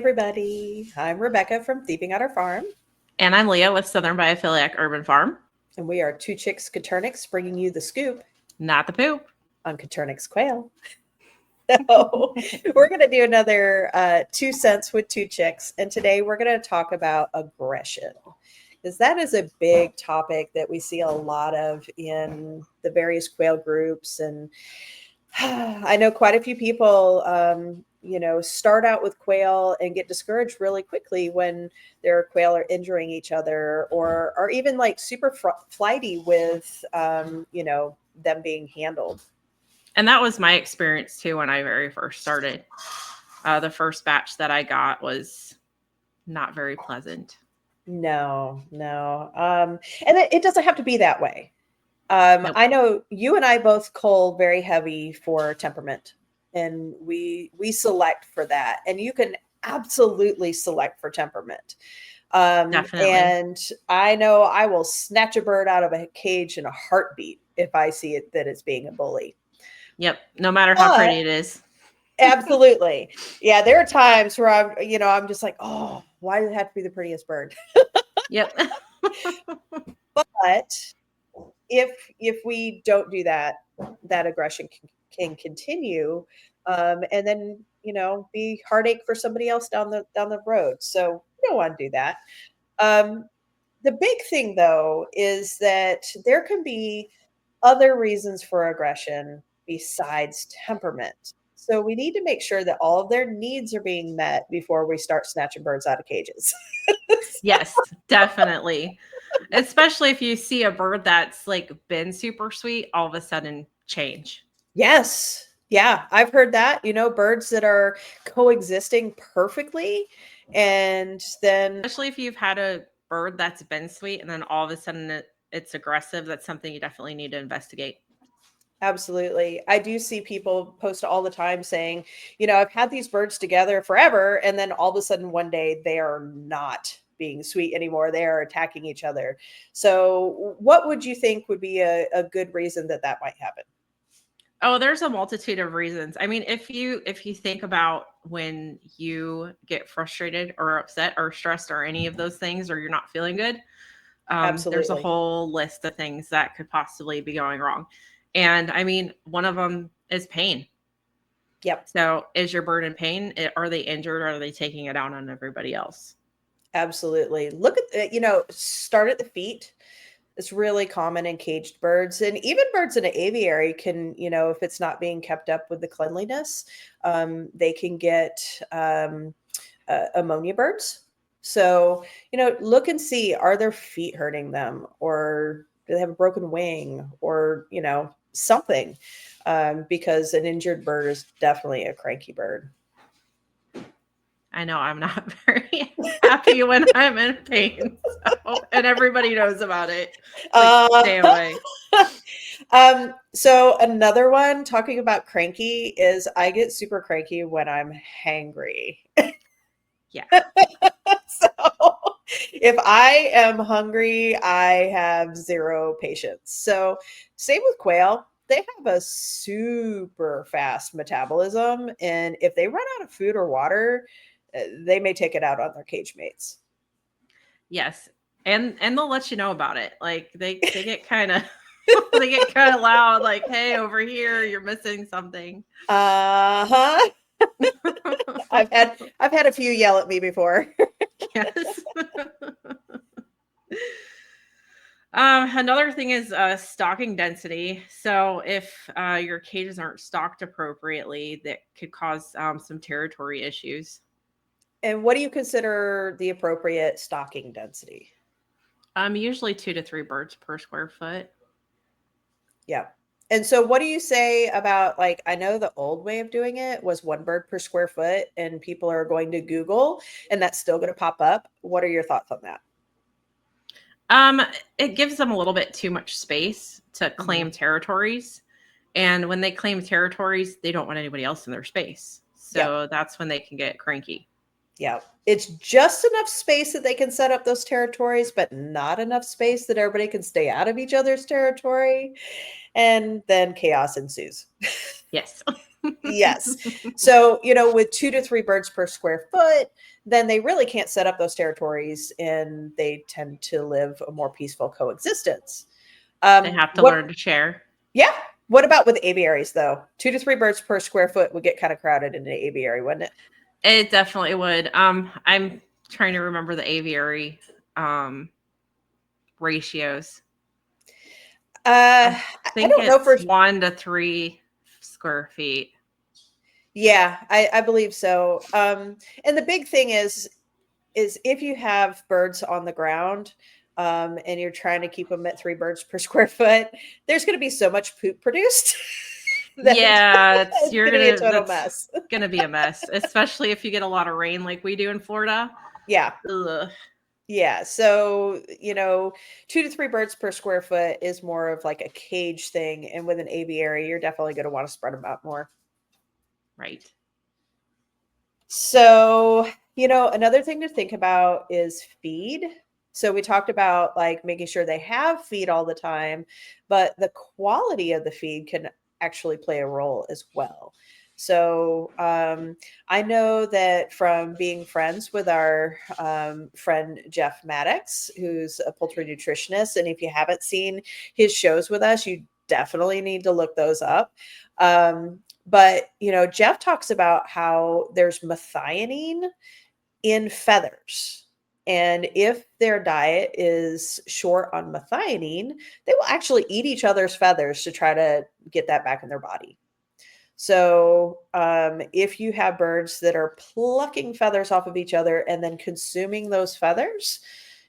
everybody. I'm Rebecca from Thieving at Our Farm, And I'm Leah with Southern Biophiliac Urban Farm. and we are two Chix Coturnix bringing you the scoop Not the poop. on Coturnix quail. So, we're going to do another 2 cents with two chicks, and today we're going to talk about aggression. Because that is a big topic that we see a lot of in the various quail groups. And I know quite a few people, start out with quail and get discouraged really quickly when their quail are injuring each other or are even like super flighty with, them being handled. And that was my experience too when I very first started. The first batch that I got was not very pleasant. No, no. And it doesn't have to be that way. Nope. I know you and I both cull very heavy for temperament, and we select for that. And you can absolutely select for temperament. Definitely. And I know I will snatch a bird out of a cage in a heartbeat if I see it that it's being a bully. Yep. No matter how But pretty it is. absolutely, yeah, there are times where I'm just like, oh, why does it have to be the prettiest bird? Yep. But if we don't do that, that aggression can continue, and then be heartache for somebody else down the road. So we don't want to do that. Um, the big thing though is that there can be other reasons for aggression besides temperament. So we need to make sure that all of their needs are being met before we start snatching birds out of cages. Yes, definitely. Especially if you see a bird that's like been super sweet, all of a sudden change. Yes. Yeah, I've heard that, birds that are coexisting perfectly. And then, Especially if you've had a bird that's been sweet and then all of a sudden it's aggressive, that's something you definitely need to investigate. absolutely, I do see people post all the time saying, I've had these birds together forever. And then all of a sudden one day they are not being sweet anymore. They are attacking each other. So, what would you think would be a good reason that might happen? Oh, there's a multitude of reasons. I mean, if you think about when you get frustrated or upset or stressed or any of those things, or you're not feeling good, there's a Absolutely. whole list of things that could possibly be going wrong. And I mean, one of them is pain. Yep. So, is your bird in pain? Are they injured? Or are they taking it out on everybody else? Absolutely. Look at, start at the feet. It's really common in caged birds, and even birds in an aviary can, if it's not being kept up with the cleanliness, they can get ammonia birds. So, look and see, are their feet hurting them, or do they have a broken wing, or, something, because an injured bird is definitely a cranky bird. I know I'm not very happy when I'm in pain. So, and everybody knows about it. It's like, Uh, stay away. so another one talking about cranky is I get super cranky when I'm hangry. Yeah. So if I am hungry, I have zero patience. So same with quail. They have a super fast metabolism, and if they run out of food or water, they may take it out on their cage mates. Yes. And they'll let you know about it. Like they get kind of they get kind of loud like, "Hey, over here, you're missing something." Uh-huh. I've had a few yell at me before. Yes. Another thing is stocking density. So if your cages aren't stocked appropriately, that could cause some territory issues. And what do you consider the appropriate stocking density? Usually 2 to 3 birds per square foot. Yeah. And so what do you say about, like, I know the old way of doing it was one bird per square foot, and people are going to Google and that's still going to pop up. What are your thoughts on that? Um, it gives them a little bit too much space to Mhm. claim territories. And when they claim territories, they don't want anybody else in their space. Yep. So that's when they can get cranky. Yeah. It's just enough space that they can set up those territories, but not enough space that everybody can stay out of each other's territory. And then chaos ensues. Yes. Yes. So, with 2 to 3 birds per square foot, then they really can't set up those territories and they tend to live a more peaceful coexistence. They have to What, learn to share. yeah. What about with aviaries though? 2 to 3 birds per square foot would get kind of crowded in an aviary, wouldn't it? It definitely would. I'm trying to remember the aviary ratios. I I think don't know for, it's 1 to 3 square feet. yeah, I believe so. And the big thing is if you have birds on the ground, and you're trying to keep them at 3 birds per square foot, there's going to be so much poop produced that it's Yeah, going to be a total that's mess. gonna be a mess, especially if you get a lot of rain like we do in Florida. Yeah. Ugh. Yeah. So, 2 to 3 birds per square foot is more of like a cage thing. And with an aviary, you're definitely going to want to spread them out more. Right. So, another thing to think about is feed. So we talked about like making sure they have feed all the time, but the quality of the feed can actually play a role as well. So I know that from being friends with our friend Jeff Maddox, who's a poultry nutritionist, and if you haven't seen his shows with us, you definitely need to look those up. But Jeff talks about how there's methionine in feathers. And if their diet is short on methionine, they will actually eat each other's feathers to try to get that back in their body. So, if you have birds that are plucking feathers off of each other and then consuming those feathers,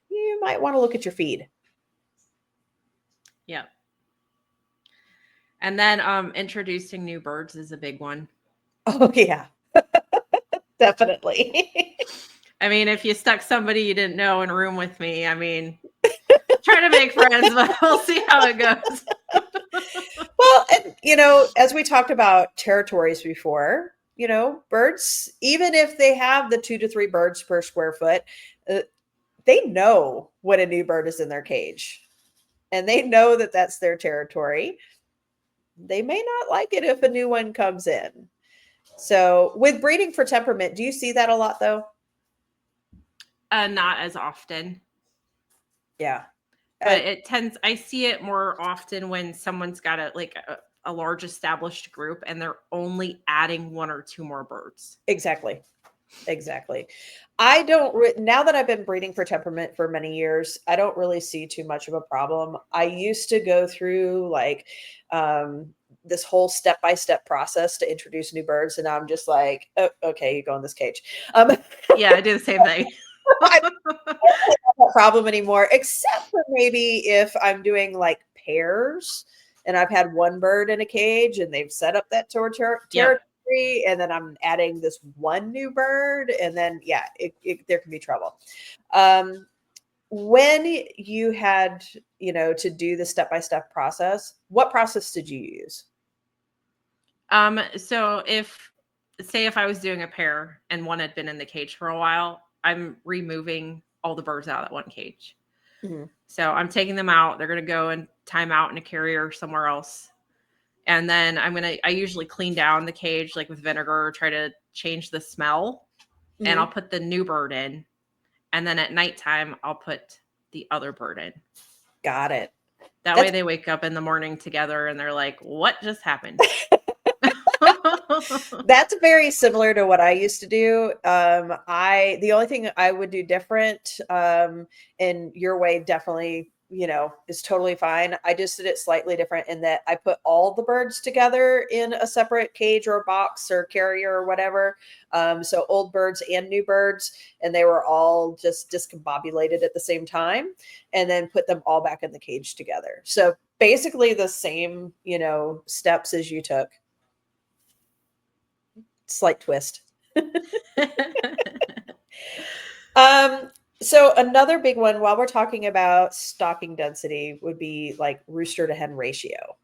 you might want to look at your feed. Yeah. And then introducing new birds is a big one. Oh, yeah, definitely. I mean, if you stuck somebody you didn't know in a room with me, I mean, try to make friends, but we'll see how it goes. Well, and as we talked about territories before, birds, even if they have the 2 to 3 birds per square foot, uh, they know when a new bird is in their cage and they know that that's their territory. They may not like it if a new one comes in. So, with breeding for temperament, do you see that a lot though? Not as often, Yeah. but I see it more often when someone's got a large established group and they're only adding 1 or 2 more birds. Exactly. Exactly. I don't now that I've been breeding for temperament for many years, I don't really see too much of a problem. I used to go through like this whole step-by-step process to introduce new birds, and I'm just like, oh, okay, you go in this cage. Yeah, I do the same thing. I don't have that problem anymore, except for maybe if I'm doing like pairs and I've had one bird in a cage and they've set up that territory, Yep. and then I'm adding this one new bird, and then yeah, there can be trouble. When you had to do the step-by-step process, what process did you use? So if I was doing a pair and one had been in the cage for a while, I'm removing all the birds out of that one cage. Mhm. So I'm taking them out. They're gonna go and time out in a carrier somewhere else. And then I usually clean down the cage like with vinegar, try to change the smell, and I'll Mhm. put the new bird in. And then at nighttime, I'll put the other bird in. Got it. That way That's they wake up in the morning together and they're like, what just happened? That's very similar to what I used to do. The only thing I would do different, in your way definitely, is totally fine. I just did it slightly different in that I put all the birds together in a separate cage or box or carrier or whatever. So old birds and new birds, and they were all just discombobulated at the same time, and then put them all back in the cage together. So basically the same, steps as you took. Slight twist. Um, so another big one while we're talking about stocking density would be like rooster to hen ratio.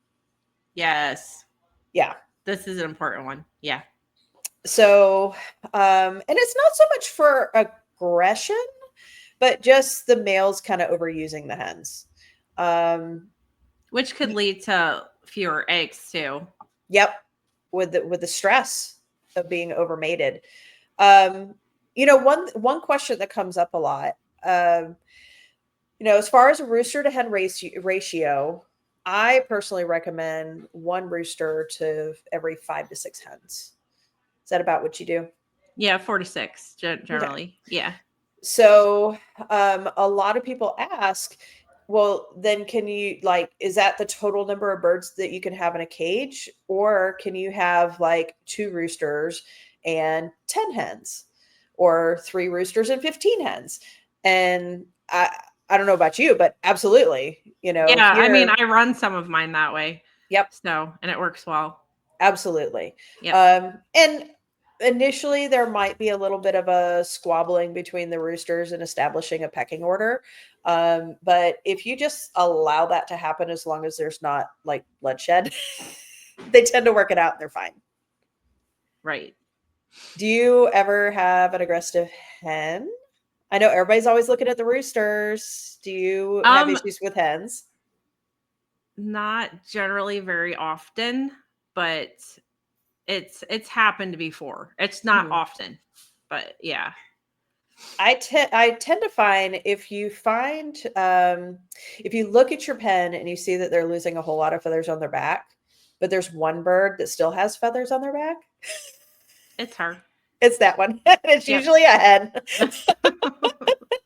Yes. Yeah. This is an important one. Yeah. So and it's not so much for aggression, but just the males kind of overusing the hens. Um Which could lead to fewer eggs too. yep. with the stress of being overmated. One question that comes up a lot, as far as a rooster to hen ratio, I personally recommend one rooster to every 5 to 6 hens. Is that about what you do? Yeah, 4 to 6 generally. Okay. Yeah. So a lot of people ask, well, then can you is that the total number of birds that you can have in a cage? Or can you have 2 roosters and 10 hens? Or 3 roosters and 15 hens? And I don't know about you, but absolutely, Yeah, I mean, here. I run some of mine that way. Yep. So, and it works well. Absolutely. Yep. And initially there might be a little bit of a squabbling between the roosters and establishing a pecking order. But if you just allow that to happen, as long as there's not bloodshed, they tend to work it out and they're fine. Right. Do you ever have an aggressive hen? I know everybody's always looking at the roosters. Do you have issues with hens? Not generally very often, but it's happened before. It's not often, but yeah. I tend to find if you look at your pen and you see that they're losing a whole lot of feathers on their back, but there's one bird that still has feathers on their back. It's her. It's that one. It's usually a hen.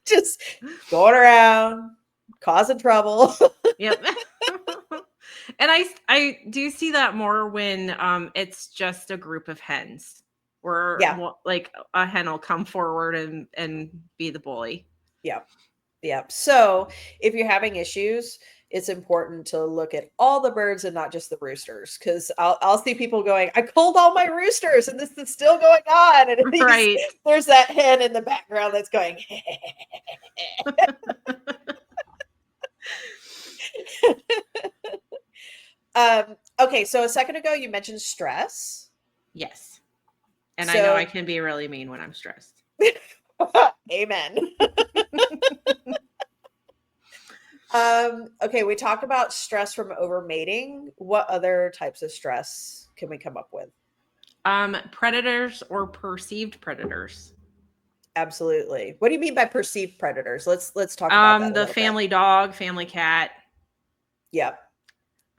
Just going around causing trouble. Yep. And I do see that more when it's just a group of hens, where like a hen will come forward and be the bully. Yeah. So if you're having issues, it's important to look at all the birds and not just the roosters, because I'll see people going, I culled all my roosters and this is still going on. And Right. There's that hen in the background that's going, okay. So a second ago, you mentioned stress. Yes. And I know I can be really mean when I'm stressed. Amen. Okay, we talked about stress from overmating. What other types of stress can we come up with? Predators or perceived predators. Absolutely. What do you mean by perceived predators? Let's talk about that. The family dog, family cat. Yep.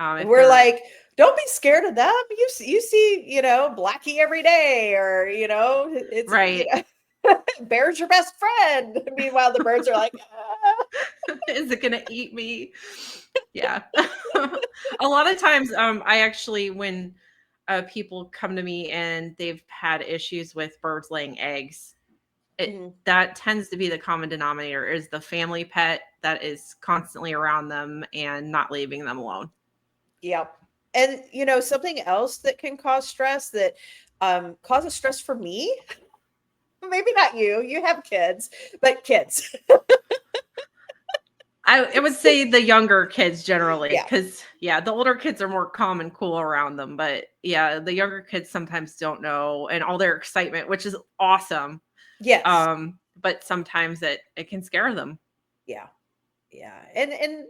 We're like, don't be scared of them. You see, Blackie every day, or it's right. Bear's your best friend. Meanwhile, the birds are like, is it gonna eat me? Yeah. A lot of times, I actually, when people come to me and they've had issues with birds laying eggs, that tends to be the common denominator, is the family pet that is constantly around them and not leaving them alone. Yep. And something else that can cause stress, that causes stress for me, maybe not you have kids, but kids. I would say the younger kids generally, because the older kids are more calm and cool around them, but the younger kids sometimes don't know, and all their excitement, which is awesome. Yes. But sometimes it can scare them. Yeah. And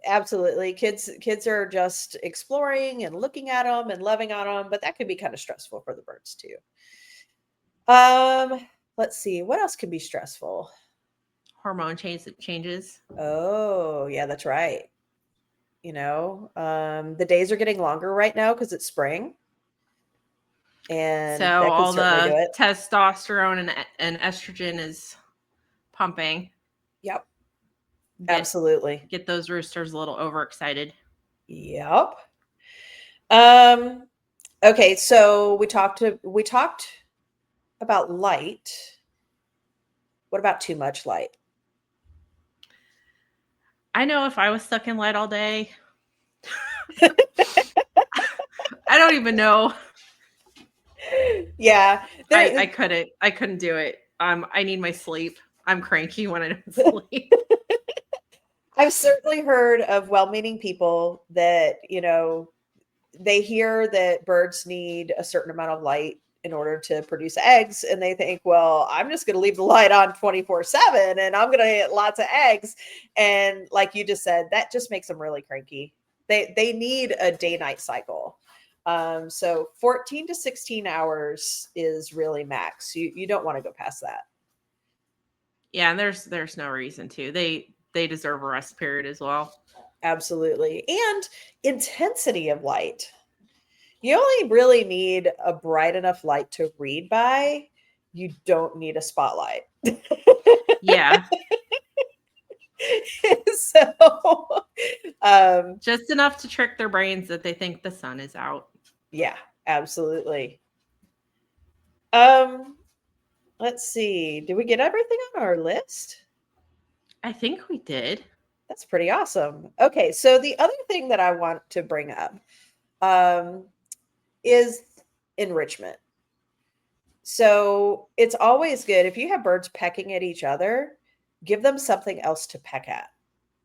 absolutely, kids are just exploring and looking at them and loving on them, but that could be kind of stressful for the birds too. Let's see, what else can be stressful? Hormone changes. Oh, yeah, that's right. The days are getting longer right now because it's spring. And so all the testosterone and estrogen is pumping. Yep. Absolutely. Get those roosters a little overexcited. Yep. Okay, so we talked about light. What about too much light? I know if I was stuck in light all day, I don't even know. Yeah. I couldn't do it. I need my sleep. I'm cranky when I don't sleep. I've certainly heard of well-meaning people that, they hear that birds need a certain amount of light in order to produce eggs. And they think, well, I'm just going to leave the light on 24/7 and I'm going to get lots of eggs. And like you just said, that just makes them really cranky. They need a day-night cycle. So 14 to 16 hours is really max. You don't want to go past that. Yeah, and there's no reason to. They deserve a rest period as well. Absolutely. And intensity of light. You only really need a bright enough light to read by. You don't need a spotlight. Yeah. So Just enough to trick their brains that they think the sun is out. yeah, absolutely. Let's see. Did we get everything on our list? I think we did. That's pretty awesome. Okay, so the other thing that I want to bring up is enrichment. So it's always good if you have birds pecking at each other, give them something else to peck at.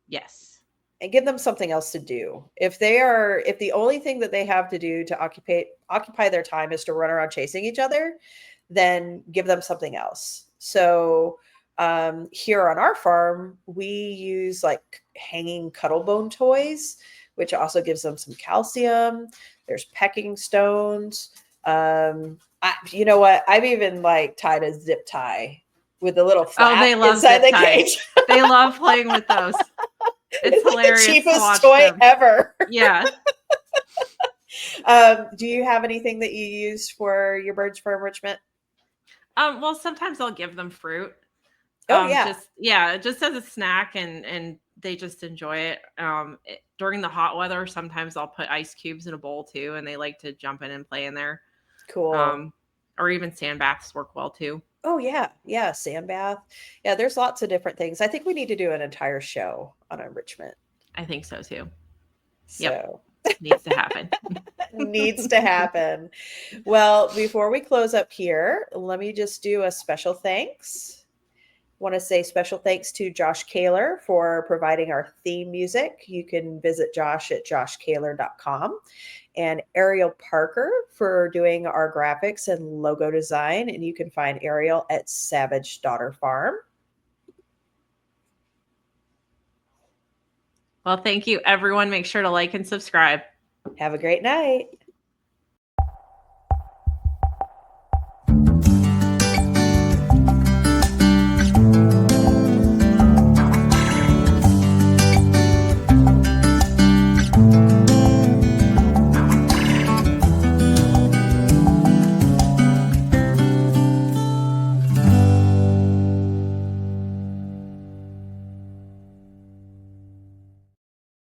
Yes. And give them something else to do. If the only thing that they have to do to occupy their time is to run around chasing each other, then give them something else. So here on our farm, we use like hanging cuttlebone toys, which also gives them some calcium. There's pecking stones. You know what? I've even like tied a zip tie with a little flap they love inside zip the ties. cage. They love playing with those. It's like hilarious the to cheapest watch toy them. ever. Yeah. Do you have anything that you use for your birds for enrichment? Well, sometimes I'll give them fruit. Oh yeah. Just as a snack, and they just enjoy it. During the hot weather, sometimes I'll put ice cubes in a bowl too, and they like to jump in and play in there. Cool. Or even sand baths work well too. Oh yeah, sand bath. Yeah, there's lots of different things. I think we need to do an entire show on enrichment. I think so too. So needs to happen. Needs to happen. Well, before we close up here, let me just do a special thanks. Want to say special thanks to Josh Kaler for providing our theme music. You can visit Josh at joshkaler.com, and Ariel Parker for doing our graphics and logo design. And you can find Ariel at Savage Daughter Farm. Well, thank you, everyone. Make sure to like and subscribe. Have a great night.